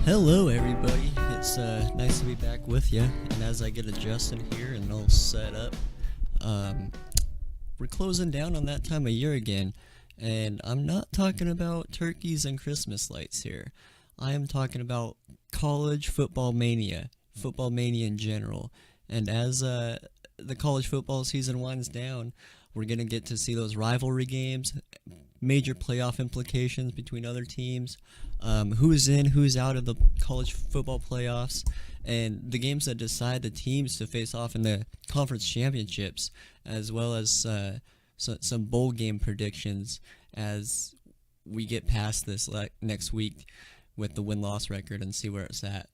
Hello, everybody. It's nice to be back with you. And as I get adjusted here and all set up, um, we're closing down on that time of year again. And I'm not talking about turkeys and Christmas lights here. I am talking about college football mania in general. And as the college football season winds down, we're going to get to see those rivalry games, major playoff implications between other teams, who's in, who's out of the college football playoffs, and the games that decide the teams to face off in the conference championships, as well as some bowl game predictions as we get past this next week with the win-loss record and see where it's at.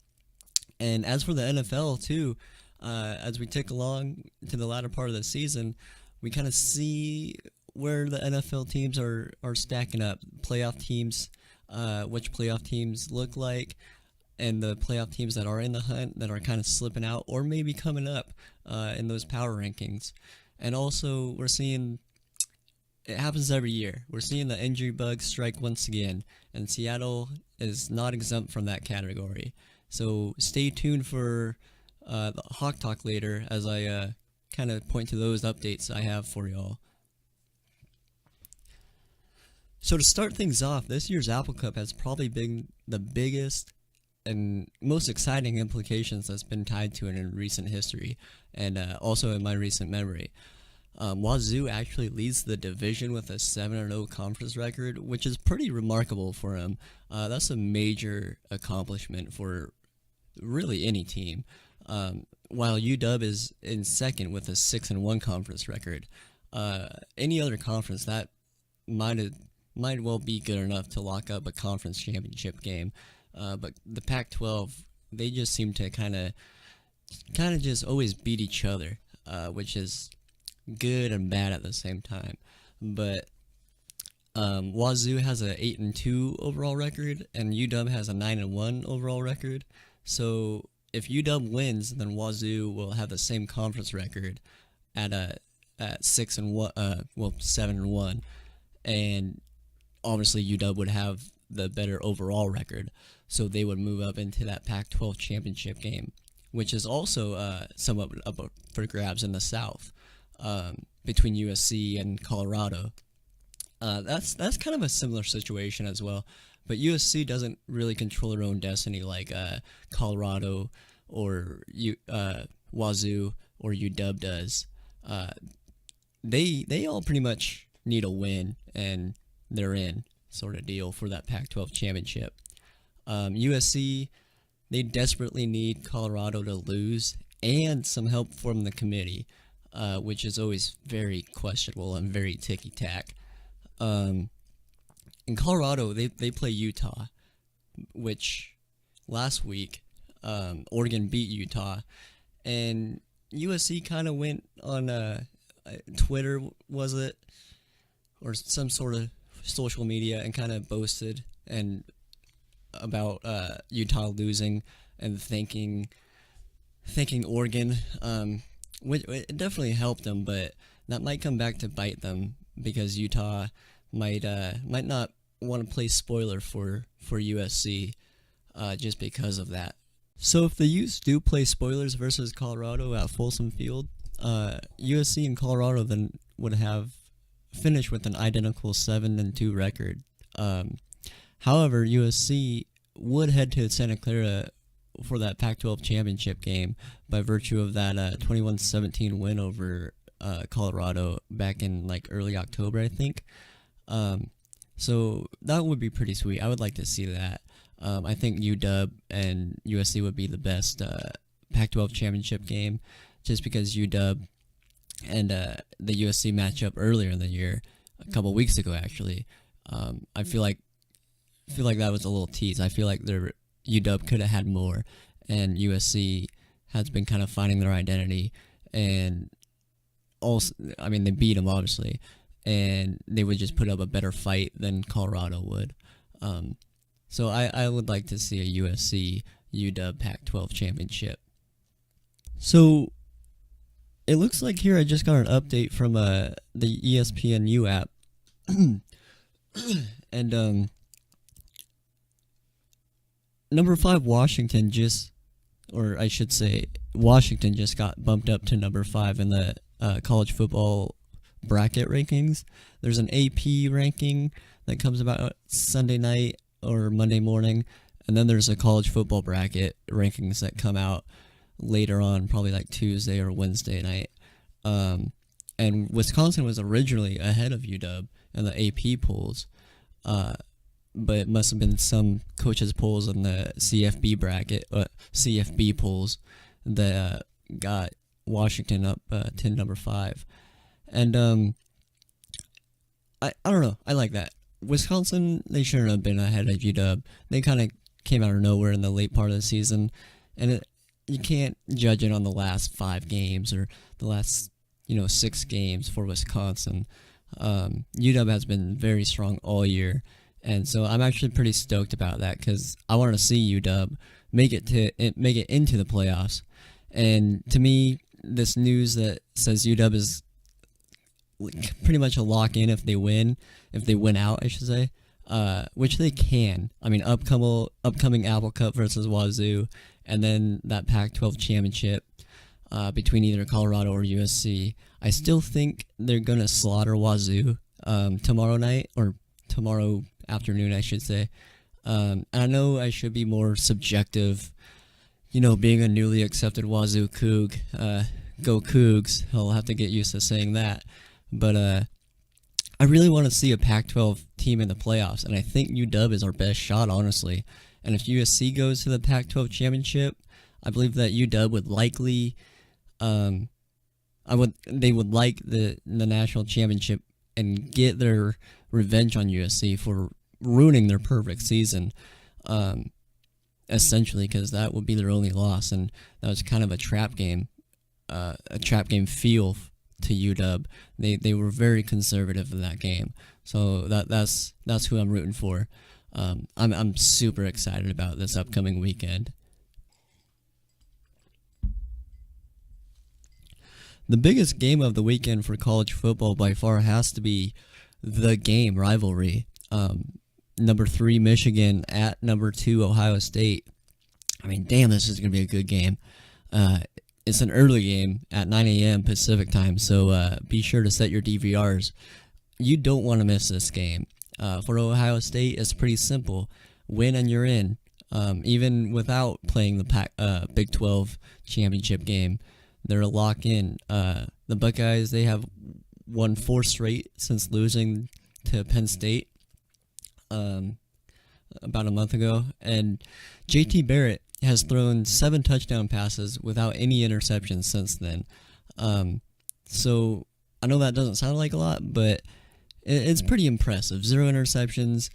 And as for the NFL, too, as we tick along to the latter part of the season, we kind of see where the NFL teams are stacking up. Playoff teams, which playoff teams look like, and the playoff teams that are in the hunt that are kind of slipping out or maybe coming up in those power rankings. And also, we're seeing, it happens every year, we're seeing the injury bug strike once again, and Seattle is not exempt from that category. So stay tuned for the Hawk Talk later as I kind of point to those updates I have for y'all. So to start things off, this year's Apple Cup has probably been the biggest and most exciting implications that's been tied to it in recent history, and also in my recent memory. Wazoo actually leads the division with a 7-0 conference record, which is pretty remarkable for him. That's a major accomplishment for really any team. While UW is in second with a 6-1 conference record. Any other conference that might well be good enough to lock up a conference championship game, but the Pac-12, they just seem to kind of just always beat each other, which is good and bad at the same time. But Wazoo has a 8-2 overall record, and UW has a 9-1 overall record. So if UW wins, then Wazoo will have the same conference record at 7-1, and obviously UW would have the better overall record, so they would move up into that Pac-12 championship game, which is also somewhat up for grabs in the South, between USC and Colorado. That's kind of a similar situation as well. But USC doesn't really control their own destiny like Colorado or Wazoo or UW does. They all pretty much need a win, and they're in, sort of deal, for that Pac-12 championship. USC, they desperately need Colorado to lose and some help from the committee, which is always very questionable and very ticky-tack. In Colorado, they play Utah, which last week Oregon beat Utah, and USC kind of went on Twitter, was it, or some sort of social media, and kind of boasted and about Utah losing and thanking Oregon, which it definitely helped them, but that might come back to bite them because Utah might not want to play spoiler for USC just because of that. So if the Utes do play spoilers versus Colorado at Folsom Field, USC and Colorado then would have finished with an identical 7-2 record. However, USC would head to Santa Clara for that Pac-12 championship game by virtue of that 21-17 win over Colorado back in like early October, I think. So that would be pretty sweet. I would like to see that. I think UW and USC would be the best Pac-12 championship game, just because UW and the USC matchup earlier in the year, a couple weeks ago actually. I feel like that was a little tease. I feel like UW could have had more, and USC has been kind of finding their identity, and also, I mean, they beat them obviously, and they would just put up a better fight than Colorado would. So I would like to see a USC UW Pac-12 championship. So it looks like here I just got an update from the ESPNU app, and number 5 Washington just, or I should say, Washington just got bumped up to number 5 in the college football bracket rankings. There's an AP ranking that comes about Sunday night or Monday morning, and then there's a college football bracket rankings that come out later on, probably like Tuesday or Wednesday night. And Wisconsin was originally ahead of UW in the AP polls, but it must have been some coaches' polls in the CFB bracket, CFB polls, that got Washington up to number 5. And I don't know. I like that. Wisconsin, they shouldn't have been ahead of UW. They kind of came out of nowhere in the late part of the season, and you can't judge it on the last 5 games or the last 6 games for Wisconsin. UW has been very strong all year, and so I'm actually pretty stoked about that because I want to see UW make it into the playoffs. And to me, this news that says UW is pretty much a lock-in if they win out, I should say, which they can. I mean, upcoming Apple Cup versus Wazoo, and then that Pac-12 championship between either Colorado or USC. I still think they're going to slaughter Wazoo tomorrow night, or tomorrow afternoon, I should say. And I know I should be more subjective, being a newly accepted Wazoo Coug. Go Cougs. I'll have to get used to saying that. But I really want to see a Pac-12 team in the playoffs, and I think UW is our best shot, honestly. And if USC goes to the Pac-12 championship, I believe that UW would likely, they would like the national championship and get their revenge on USC for ruining their perfect season, essentially, because that would be their only loss, and that was kind of a trap game feel to UW. They were very conservative in that game, so that's who I'm rooting for. I'm super excited about this upcoming weekend. The biggest game of the weekend for college football by far has to be the game rivalry. Number 3 Michigan at number 2 Ohio State. I mean, damn, this is gonna be a good game. It's an early game at 9 a.m. Pacific time, so be sure to set your DVRs. You don't want to miss this game. For Ohio State, it's pretty simple. Win and you're in. Even without playing the Big 12 championship game, they're a lock in. The Buckeyes, they have won 4 straight since losing to Penn State about a month ago. And JT Barrett has thrown 7 touchdown passes without any interceptions since then. So I know that doesn't sound like a lot, but it's pretty impressive. 0 interceptions,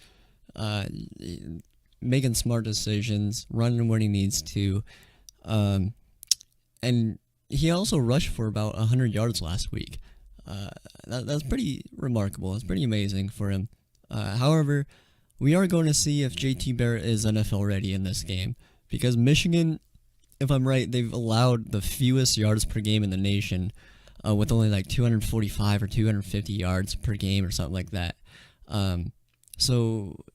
making smart decisions, running when he needs to. And he also rushed for about 100 yards last week. That's pretty remarkable. It's pretty amazing for him. However, we are going to see if JT Barrett is NFL ready in this game, because Michigan, if I'm right, they've allowed the fewest yards per game in the nation, with only like 245 or 250 yards per game or something like that. So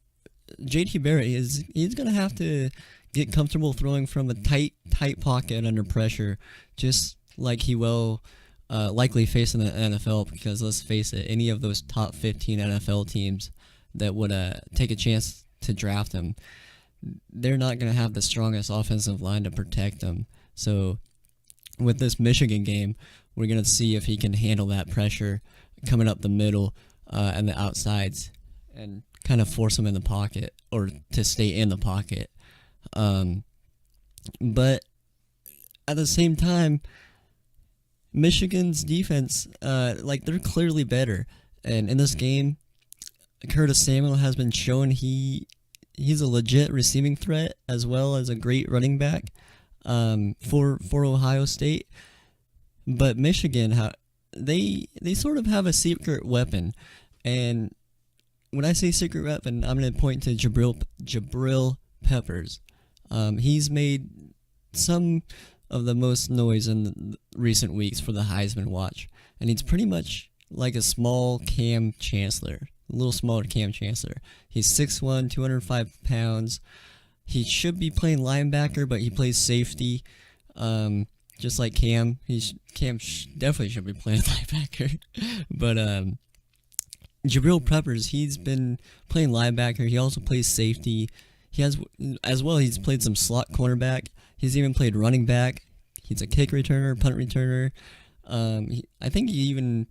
JT Barrett he's going to have to get comfortable throwing from a tight pocket under pressure, just like he will likely face in the NFL, because let's face it, any of those top 15 NFL teams that would take a chance to draft him, they're not going to have the strongest offensive line to protect him. So with this Michigan game, we're going to see if he can handle that pressure coming up the middle and the outsides and kind of force him in the pocket, or to stay in the pocket. But at the same time, Michigan's defense, they're clearly better. And in this game, Curtis Samuel has been shown he's a legit receiving threat as well as a great running back for Ohio State. But Michigan, they sort of have a secret weapon. And when I say secret weapon, I'm going to point to Jabril Peppers. He's made some of the most noise in the recent weeks for the Heisman watch. And he's pretty much like a small Cam Chancellor. A little smaller Cam Chancellor. He's 6'1", 205 pounds. He should be playing linebacker, but he plays safety. Just like Cam, definitely should be playing linebacker. But Jabril Peppers, he's been playing linebacker. He also plays safety. He has, as well, he's played some slot cornerback. He's even played running back. He's a kick returner, punt returner. I think he even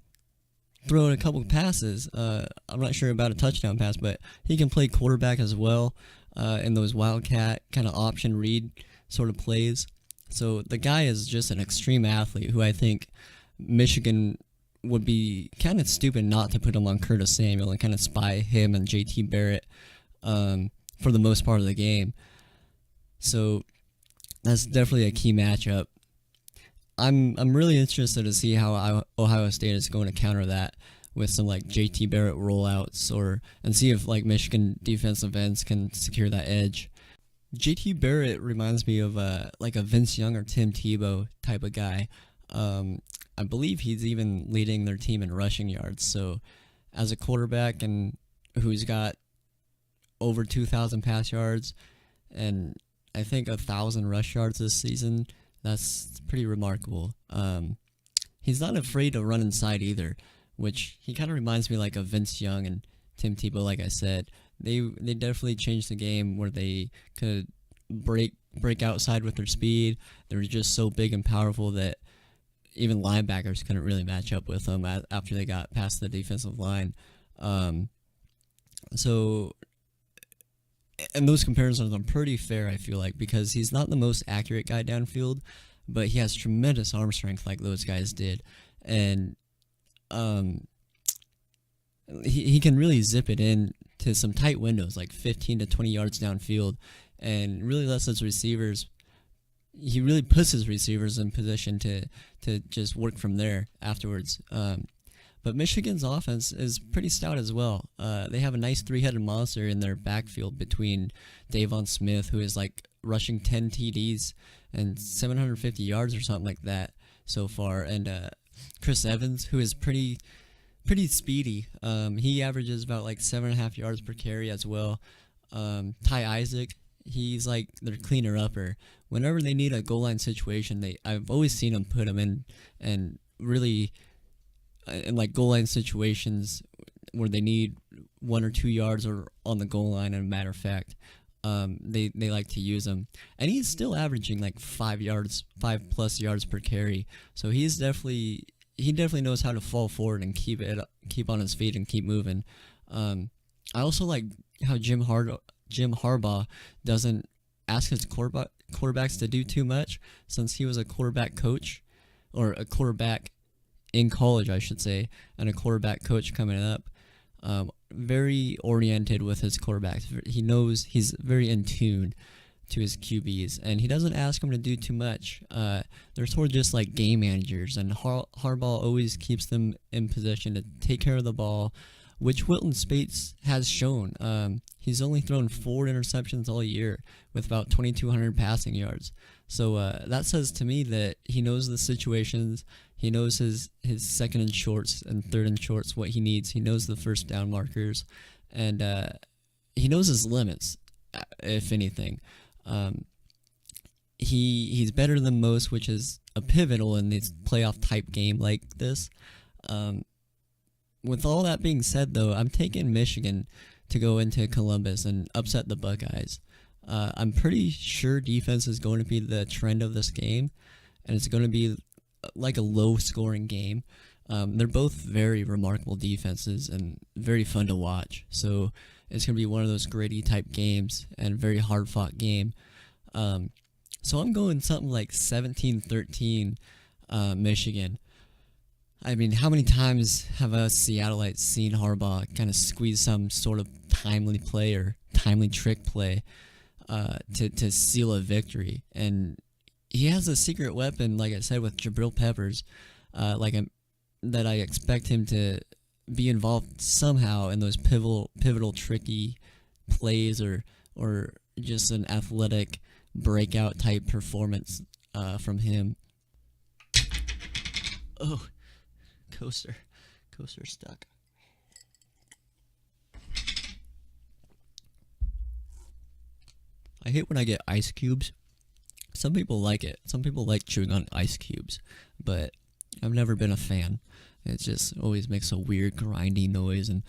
threw a couple of passes. I'm not sure about a touchdown pass, but he can play quarterback as well in those wildcat kind of option read sort of plays. So the guy is just an extreme athlete who I think Michigan would be kind of stupid not to put him on Curtis Samuel and kind of spy him and JT Barrett for the most part of the game. So that's definitely a key matchup. I'm really interested to see how Ohio State is going to counter that with some like JT Barrett rollouts and see if like Michigan defensive ends can secure that edge. JT Barrett reminds me of like a Vince Young or Tim Tebow type of guy. I believe he's even leading their team in rushing yards. So as a quarterback and who's got over 2,000 pass yards and I think 1,000 rush yards this season, that's pretty remarkable. He's not afraid to run inside either, which he kind of reminds me like of Vince Young and Tim Tebow. Like I said, they definitely changed the game where they could break outside with their speed. They were just so big and powerful that even linebackers couldn't really match up with them after they got past the defensive line. So, and those comparisons are pretty fair, I feel like, because he's not the most accurate guy downfield, but he has tremendous arm strength like those guys did. And he can really zip it in to some tight windows, like 15 to 20 yards downfield, and really lets his receivers, he really puts his receivers in position to just work from there afterwards. But Michigan's offense is pretty stout as well. They have a nice three-headed monster in their backfield between Davon Smith, who is like rushing 10 TDs and 750 yards or something like that so far, and Chris Evans, who is pretty speedy. He averages about like 7.5 yards per carry as well. Ty Isaac, he's like their cleaner upper. Whenever they need a goal line situation, I've always seen them put him in, and really in like goal line situations where they need 1 or 2 yards or on the goal line. As a matter of fact, they like to use him, and he's still averaging like 5+ yards per carry. So he definitely knows how to fall forward and keep on his feet and keep moving. I also like how Jim Harbaugh doesn't ask his quarterbacks to do too much, since he was a quarterback coach, or a quarterback in college, I should say, and a quarterback coach coming up. Very oriented with his quarterbacks. He knows, he's very in tune to his QBs, and he doesn't ask them to do too much. They're sort of just like game managers, and Harbaugh always keeps them in position to take care of the ball, which Wilton Spates has shown. He's only thrown 4 interceptions all year with about 2,200 passing yards. So that says to me that he knows the situations. He knows his second and shorts and third and shorts, what he needs. He knows the first down markers, and he knows his limits, if anything. He's better than most, which is a pivotal in this playoff type game like this. With all that being said, though, I'm taking Michigan to go into Columbus and upset the Buckeyes. I'm pretty sure defense is going to be the trend of this game, and it's going to be like a low-scoring game. They're both very remarkable defenses and very fun to watch. So it's going to be one of those gritty type games and very hard-fought game. So I'm going something like 17-13 Michigan. I mean, how many times have us Seattleites seen Harbaugh kind of squeeze some sort of timely play or timely trick play to seal a victory? And he has a secret weapon, like I said, with Jabril Peppers, that I expect him to be involved somehow in those pivotal tricky plays, or just an athletic breakout type performance from him. Oh, coaster stuck. I hate when I get ice cubes. Some people like it. Some people like chewing on ice cubes, but I've never been a fan. It just always makes a weird grindy noise and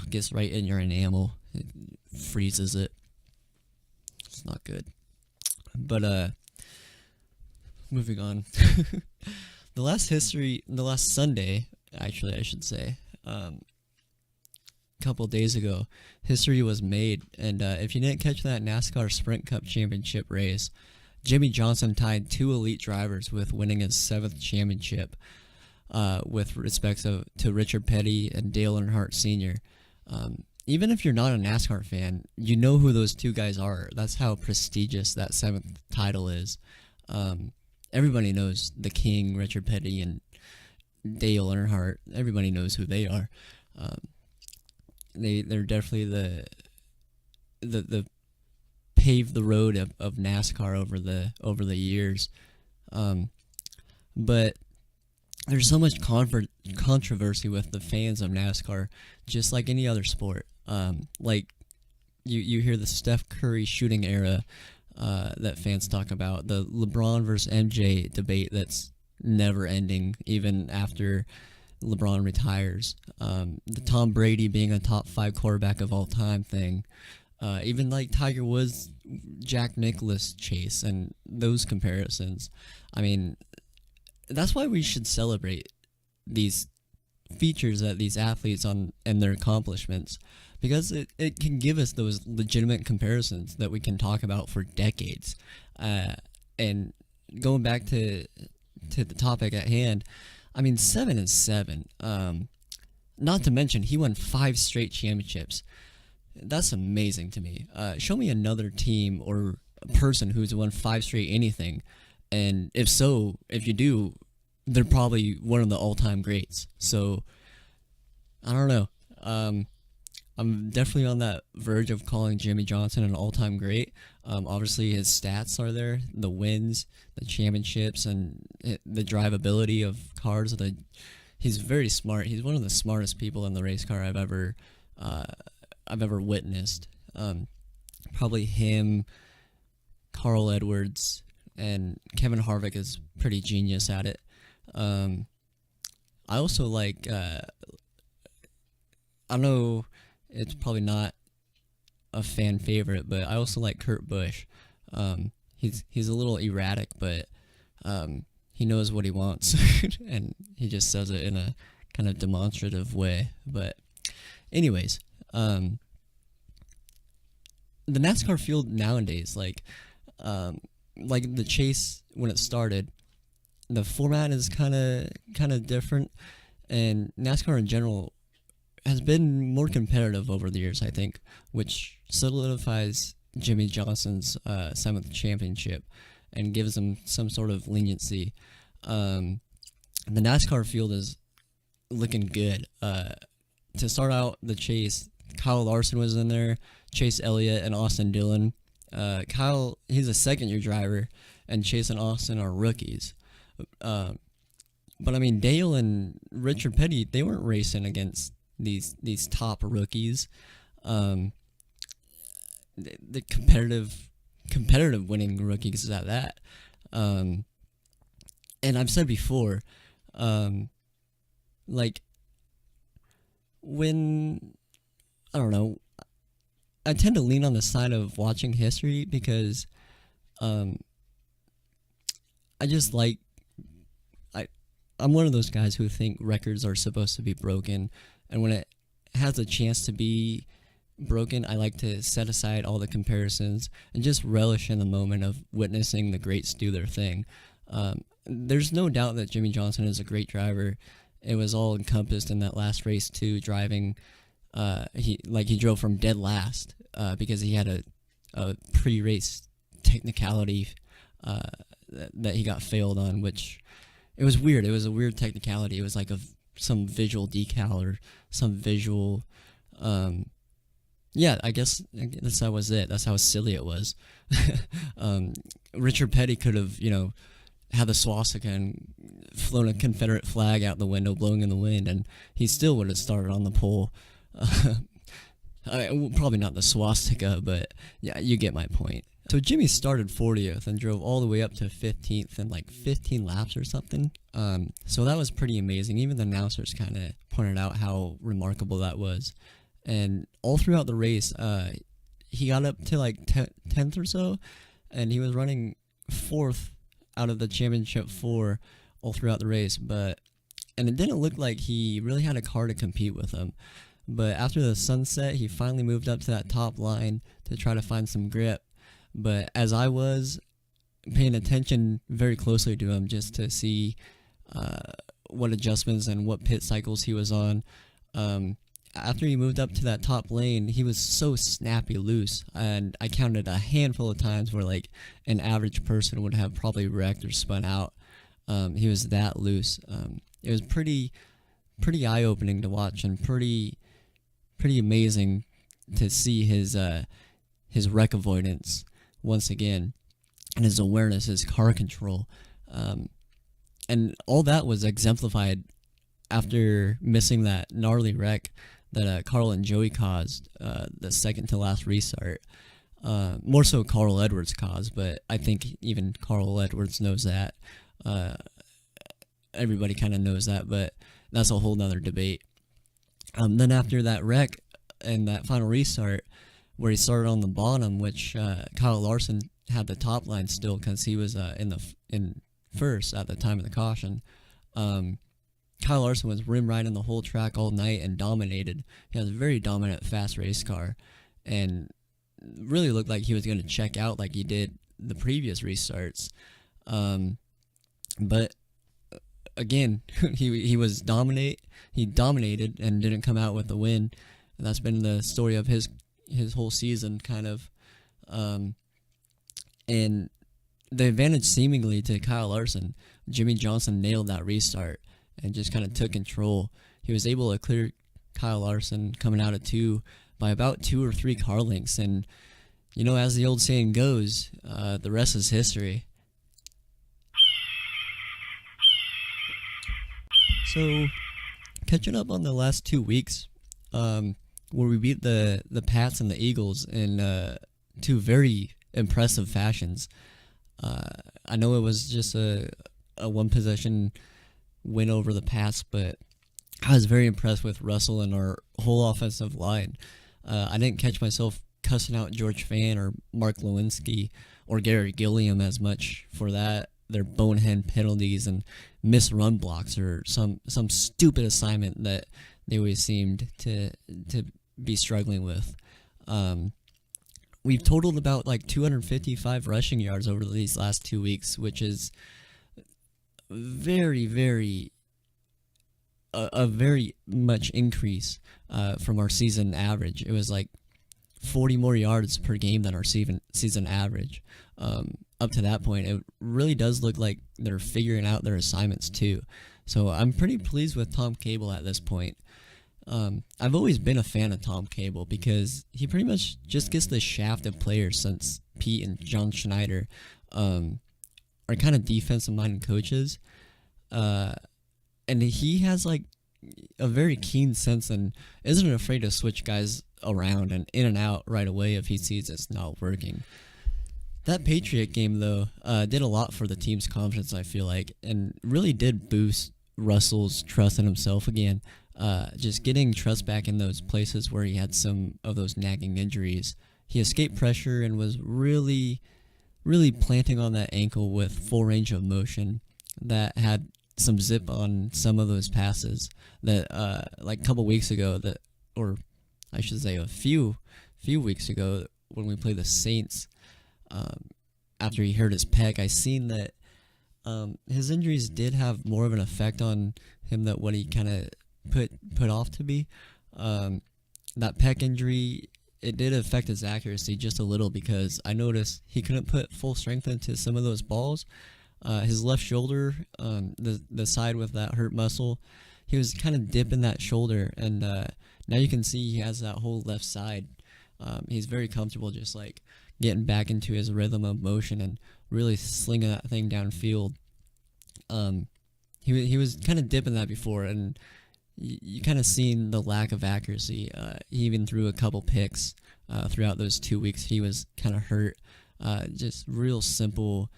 gets right in your enamel. It freezes it. It's not good. But moving on. The last Sunday, actually, I should say, couple days ago, history was made, and if you didn't catch that NASCAR Sprint Cup Championship race, Jimmy Johnson tied two elite drivers with winning his 7th championship, with respect to Richard Petty and Dale Earnhardt Sr. Even if you're not a NASCAR fan, you know who those two guys are. That's how prestigious that 7th title is. Everybody knows the King, Richard Petty, and Dale Earnhardt. Everybody knows who they are. They're definitely the paved the road of NASCAR over the years, but there's so much controversy with the fans of NASCAR, just like any other sport. Like you hear the Steph Curry shooting era that fans talk about, the LeBron versus MJ debate that's never ending even after LeBron retires, the Tom Brady being a top 5 quarterback of all time thing, even like Tiger Woods, Jack Nicklaus chase, and those comparisons. I mean, that's why we should celebrate these features that these athletes and their accomplishments, because it can give us those legitimate comparisons that we can talk about for decades. And going back to the topic at hand, I mean, 7 is 7. Not to mention, he won 5 straight championships. That's amazing to me. Show me another team or a person who's won 5 straight anything, and if you do, they're probably one of the all-time greats. So, I don't know. I'm definitely on that verge of calling Jimmy Johnson an all-time great. Obviously, his stats are there, the wins, the championships, and the drivability of cars. He's very smart. He's one of the smartest people in the race car I've ever witnessed. Probably him, Carl Edwards, and Kevin Harvick is pretty genius at it. I also like, I know it's probably not a fan favorite, but I also like Kurt Busch. He's a little erratic, but he knows what he wants, and he just says it in a kind of demonstrative way. But anyways, the NASCAR field nowadays, like the chase when it started, the format is kind of different, and NASCAR in general has been more competitive over the years, I think, which solidifies Jimmy Johnson's 7th championship and gives him some sort of leniency. The NASCAR field is looking good. To start out the chase, Kyle Larson was in there, Chase Elliott, and Austin Dillon. Kyle, he's a second-year driver, and Chase and Austin are rookies. But I mean, Dale and Richard Petty, they weren't racing against these top rookies. The competitive winning rookies at that. And I've said before, like, when, I don't know, I tend to lean on the side of watching history because I just like, I'm one of those guys who think records are supposed to be broken, and when it has a chance to be broken, I like to set aside all the comparisons and just relish in the moment of witnessing the greats do their thing. There's no doubt that Jimmy Johnson is a great driver. It was all encompassed in that last race too, driving. He drove from dead last because he had a pre-race technicality that he got failed on, which it was weird. It was a weird technicality. It was like some visual decal or some visual. Yeah, I guess that was it. That's how silly it was. Richard Petty could have, had the swastika and flown a Confederate flag out the window, blowing in the wind, and he still would have started on the pole. Probably not the swastika, but yeah, you get my point. So Jimmy started 40th and drove all the way up to 15th in like 15 laps or something. So that was pretty amazing. Even the announcers kind of pointed out how remarkable that was. And all throughout the race, he got up to like 10th or so, and he was running 4th out of the championship 4 all throughout the race. And it didn't look like he really had a car to compete with him. But after the sunset, he finally moved up to that top line to try to find some grip. But as I was paying attention very closely to him just to see what adjustments and what pit cycles he was on, after he moved up to that top lane, he was so snappy loose. And I counted a handful of times where like an average person would have probably wrecked or spun out. He was that loose. It was pretty eye-opening to watch and pretty amazing to see his wreck avoidance once again, and his awareness, his car control, and all that was exemplified after missing that gnarly wreck that Carl and Joey caused, the second to last restart. More so Carl Edwards caused, but I think even Carl Edwards knows that. Everybody kind of knows that, but that's a whole nother debate. Then after that wreck and that final restart, where he started on the bottom, which Kyle Larson had the top line still because he was in first at the time of the caution. Kyle Larson was rim riding the whole track all night and dominated. He has a very dominant fast race car, and really looked like he was going to check out like he did the previous restarts. But again, he dominated and didn't come out with the win. And that's been the story of his whole season, kind of. And the advantage seemingly to Kyle Larson, Jimmy Johnson nailed that restart and just kind of took control. He was able to clear Kyle Larson coming out of 2 by about 2 or 3 car lengths. And, you know, as the old saying goes, the rest is history. So, catching up on the last 2 weeks, where we beat the Pats and the Eagles in 2 very impressive fashions. I know it was just a one possession win over the Pats, but I was very impressed with Russell and our whole offensive line. I didn't catch myself cussing out George Fan or Mark Lewinsky or Gary Gilliam as much for that. Their bonehead penalties and missed run blocks or some stupid assignment that they always seemed to be struggling with. We've totaled about like 255 rushing yards over these last 2 weeks, which is very, very a very much increase from our season average. It was like 40 more yards per game than our season average. Up to that point, it really does look like they're figuring out their assignments too. So I'm pretty pleased with Tom Cable at this point. I've always been a fan of Tom Cable because he pretty much just gets the shaft of players since Pete and John Schneider are kind of defensive-minded coaches. And he has like a very keen sense and isn't afraid to switch guys around and in and out right away if he sees it's not working. That Patriot game, though, did a lot for the team's confidence, I feel like, and really did boost Russell's trust in himself again. Just getting trust back in those places where he had some of those nagging injuries. He escaped pressure and was really, really planting on that ankle with full range of motion that had some zip on some of those passes that, like a couple weeks ago, or I should say a few weeks ago when we played the Saints. After he hurt his pec, I seen that his injuries did have more of an effect on him than what he kind of put off to be. That pec injury, it did affect his accuracy just a little because I noticed he couldn't put full strength into some of those balls. His left shoulder, the side with that hurt muscle, he was kind of dipping that shoulder, and now you can see he has that whole left side. He's very comfortable just like getting back into his rhythm of motion and really slinging that thing downfield. He was kind of dipping that before, and you kind of seen the lack of accuracy. He even threw a couple picks throughout those 2 weeks. He was kind of hurt. Just real simple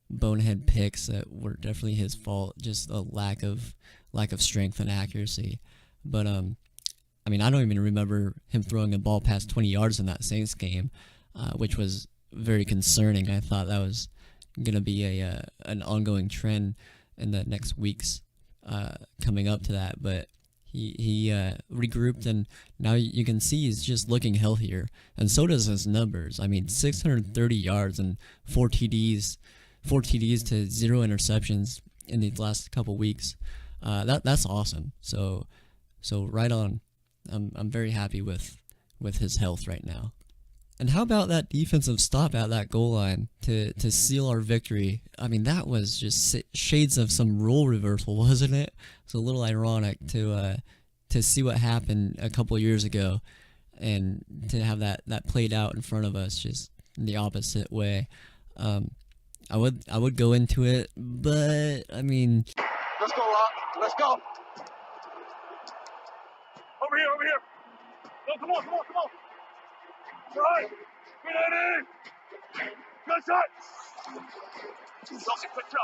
bonehead picks that were definitely his fault. Just a lack of strength and accuracy. But I mean, I don't even remember him throwing a ball past 20 yards in that Saints game, which was very concerning. I thought that was gonna be an ongoing trend in the next weeks coming up to that, but he regrouped, and now you can see he's just looking healthier, and so does his numbers. I mean, 630 yards and 4 TDs to 0 interceptions in these last couple weeks. That's awesome. So right on. I'm very happy with his health right now. And how about that defensive stop at that goal line to seal our victory? I mean, that was just shades of some role reversal, wasn't it? It's a little ironic to see what happened a couple years ago, and to have that played out in front of us just in the opposite way. I would go into it, but I mean, let's go, Rock. Let's go. Over here. No, come on. Right. Ready. Good shot. Dawson, quick throw.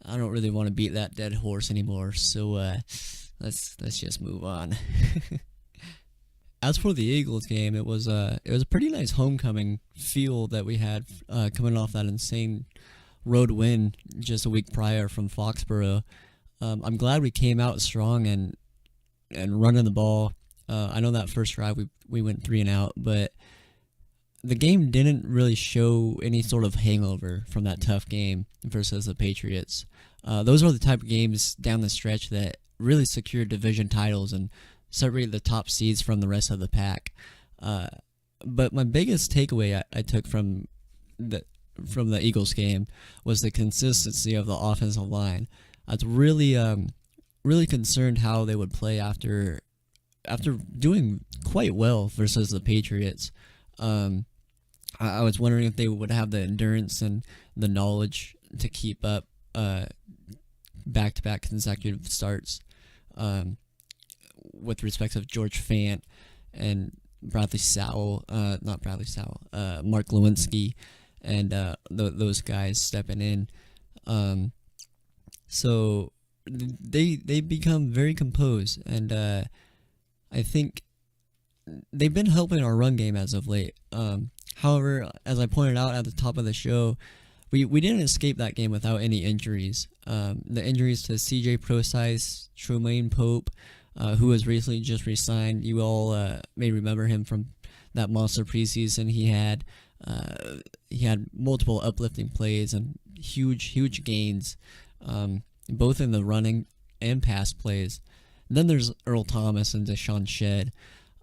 I don't really want to beat that dead horse anymore, so let's just move on. As for the Eagles game, it was a pretty nice homecoming feel that we had coming off that insane road win just a week prior from Foxborough. I'm glad we came out strong and running the ball. I know that first drive we went 3 and out, but the game didn't really show any sort of hangover from that tough game versus the Patriots. Those are the type of games down the stretch that really secure division titles and separate the top seeds from the rest of the pack. But my biggest takeaway I took from the Eagles game was the consistency of the offensive line. I was really concerned how they would play after doing quite well versus the Patriots. I was wondering if they would have the endurance and the knowledge to keep up back-to-back consecutive starts with respect to George Fant and Mark Lewinsky, and those guys stepping in. So they become very composed, and I think they've been helping our run game as of late. However, as I pointed out at the top of the show, we didn't escape that game without any injuries. The injuries to C.J. Procise, Tremaine Pope, who was recently just re-signed. You all may remember him from that monster preseason he had. He had multiple uplifting plays and huge gains, both in the running and pass plays. Then there's Earl Thomas and Deshaun Shedd.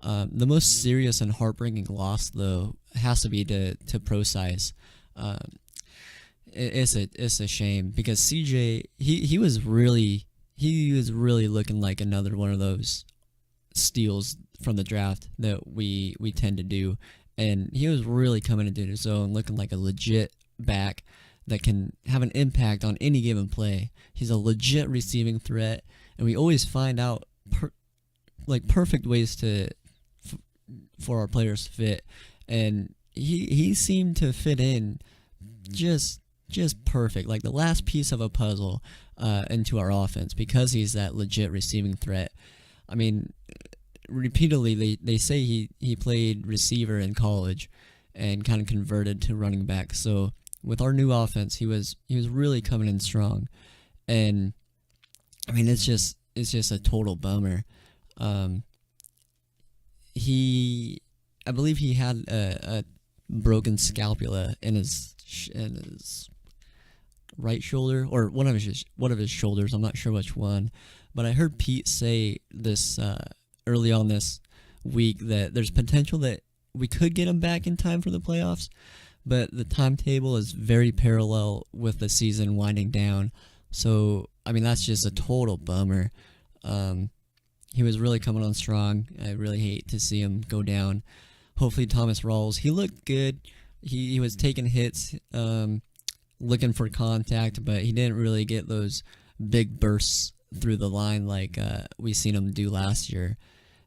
The most serious and heartbreaking loss, though, has to be to Procise. It's a shame because CJ he was really looking like another one of those steals from the draft that we tend to do, and he was really coming into his own, looking like a legit back that can have an impact on any given play. He's a legit receiving threat, and we always find out perfect ways for our players to fit, and he seemed to fit in just perfect, like the last piece of a puzzle into our offense, because he's that legit receiving threat. I mean, repeatedly they say he played receiver in college and kind of converted to running back. So with our new offense, he was really coming in strong, and I mean it's just a total bummer. I believe he had a broken scapula in his right shoulder, or one of his shoulders. I'm not sure which one, but I heard Pete say this early on this week that there's potential that we could get him back in time for the playoffs, but the timetable is very parallel with the season winding down. So I mean that's just a total bummer. He was really coming on strong. I really hate to see him go down. hopefully Thomas Rawls. He looked good. He was taking hits, looking for contact, but he didn't really get those big bursts through the line like we seen him do last year.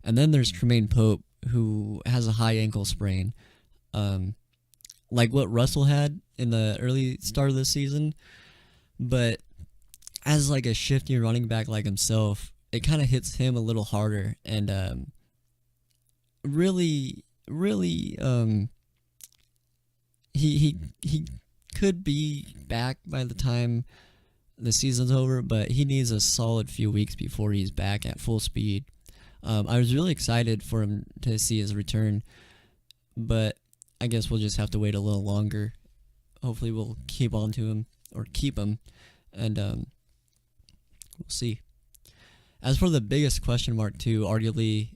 And then there's Tremaine Pope, who has a high ankle sprain, like what Russell had in the early start of the season. But as like a shifty running back like himself, it kind of hits him a little harder, and really, he could be back by the time the season's over, but he needs a solid few weeks before he's back at full speed. I was really excited for him to see his return, but I guess we'll just have to wait a little longer. Hopefully we'll keep on to him, or keep him, and we'll see. As for the biggest question mark too, arguably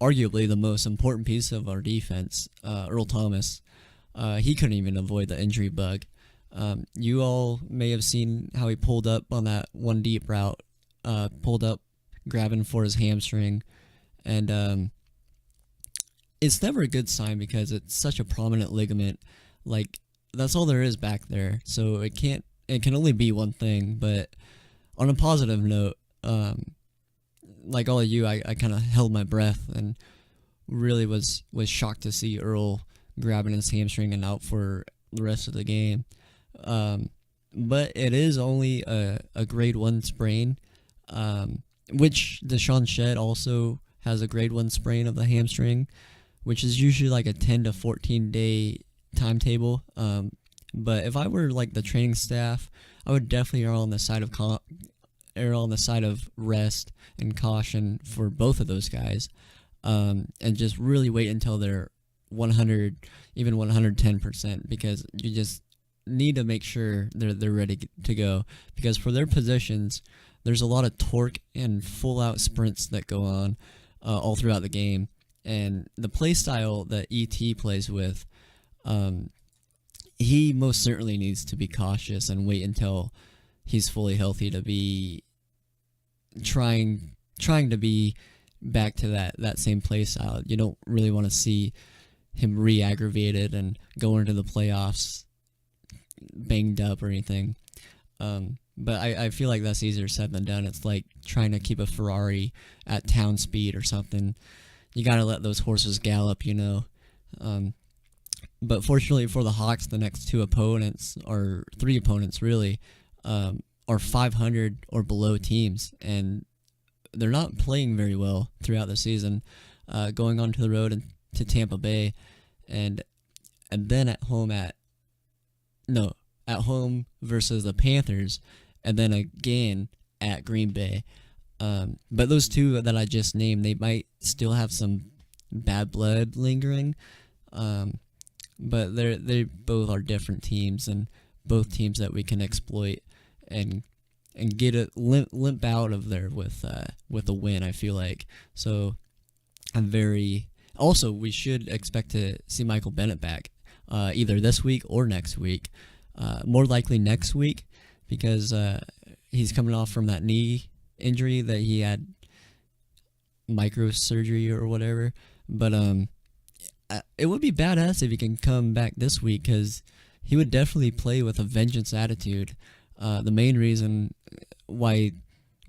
the most important piece of our defense, Earl Thomas, he couldn't even avoid the injury bug. You all may have seen how he pulled up on that one deep route, pulled up grabbing for his hamstring, and it's never a good sign because it's such a prominent ligament. Like, that's all there is back there, so it can only be one thing. But on a positive note, like all of you, I kind of held my breath and really was shocked to see Earl grabbing his hamstring and out for the rest of the game. But it is only a grade 1 sprain, which Deshaun Shedd also has a grade 1 sprain of the hamstring, which is usually like a 10 to 14 day timetable. But if I were like the training staff, I would definitely err on the side of rest and caution for both of those guys, and just really wait until they're 100, even 110%, because you just need to make sure they're ready to go, because for their positions, there's a lot of torque and full out sprints that go on all throughout the game, and the play style that ET plays with, he most certainly needs to be cautious and wait until he's fully healthy to be trying to be back to that same play style. You don't really want to see him re-aggravated and go into the playoffs banged up or anything. But I feel like that's easier said than done. It's like trying to keep a Ferrari at town speed or something. You got to let those horses gallop, you know. But fortunately for the Hawks, the next two opponents, or three opponents really, are 500 or below teams, and they're not playing very well throughout the season, going onto the road to Tampa Bay, and then at home versus the Panthers, and then again at Green Bay. But those two that I just named, they might still have some bad blood lingering, but they both are different teams, and both teams that we can exploit and get it limp out of there with a win, I feel like. So also, we should expect to see Michael Bennett back either this week or next week. More likely next week, because he's coming off from that knee injury that he had, microsurgery or whatever. But it would be badass if he can come back this week, because he would definitely play with a vengeance attitude. The main reason why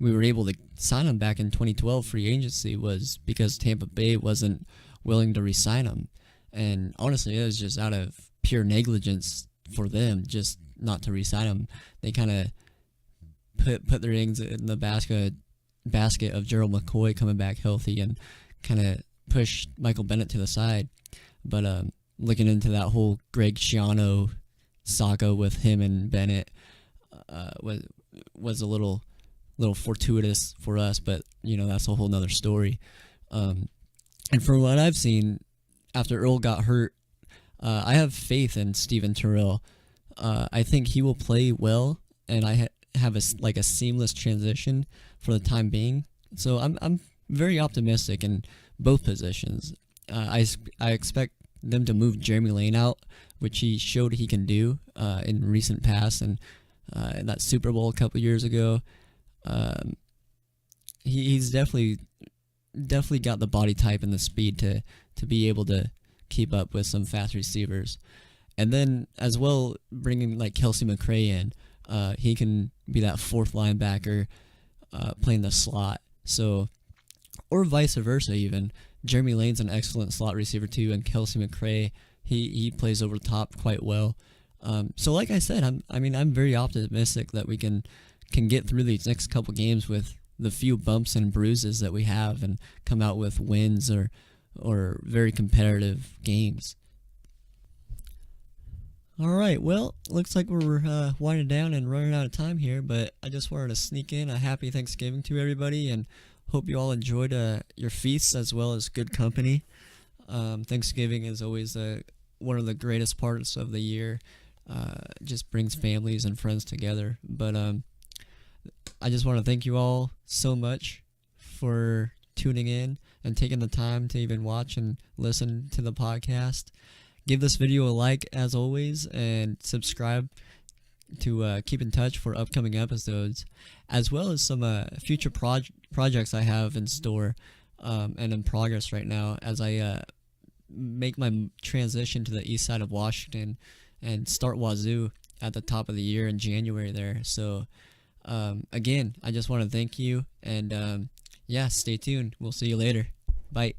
we were able to sign him back in 2012 free agency was because Tampa Bay wasn't willing to re-sign him. And honestly, it was just out of pure negligence for them just not to re-sign him. They kind of put their eggs in the basket of Gerald McCoy coming back healthy, and kind of push Michael Bennett to the side. But looking into that whole Greg Schiano saga with him and Bennett was a little fortuitous for us, but you know, that's a whole nother story. And from what I've seen, after Earl got hurt, I have faith in Steven Terrell. I think he will play well, and I have a seamless transition for the time being. So I'm very optimistic in both positions. I expect them to move Jeremy Lane out, which he showed he can do in recent past, and in that Super Bowl a couple years ago. He's definitely got the body type and the speed to be able to keep up with some fast receivers. And then as well, bringing like Kelsey McRae in, he can be that fourth linebacker, playing the slot. So, or vice versa even. Jeremy Lane's an excellent slot receiver too, and Kelsey McRae, he plays over the top quite well. So like I said, I'm very optimistic that we can get through these next couple games with the few bumps and bruises that we have and come out with wins or very competitive games. All right, well, looks like we're winding down and running out of time here, but I just wanted to sneak in a happy Thanksgiving to everybody, and hope you all enjoyed your feasts as well as good company. Thanksgiving is always one of the greatest parts of the year. Just brings families and friends together. But I just want to thank you all so much for tuning in and taking the time to even watch and listen to the podcast. Give this video a like as always, and subscribe to keep in touch for upcoming episodes, as well as some future projects I have in store and in progress right now as I make my transition to the east side of Washington and start Wazoo at the top of the year in January there. So again, I just want to thank you, and yeah, stay tuned. We'll see you later. Bye.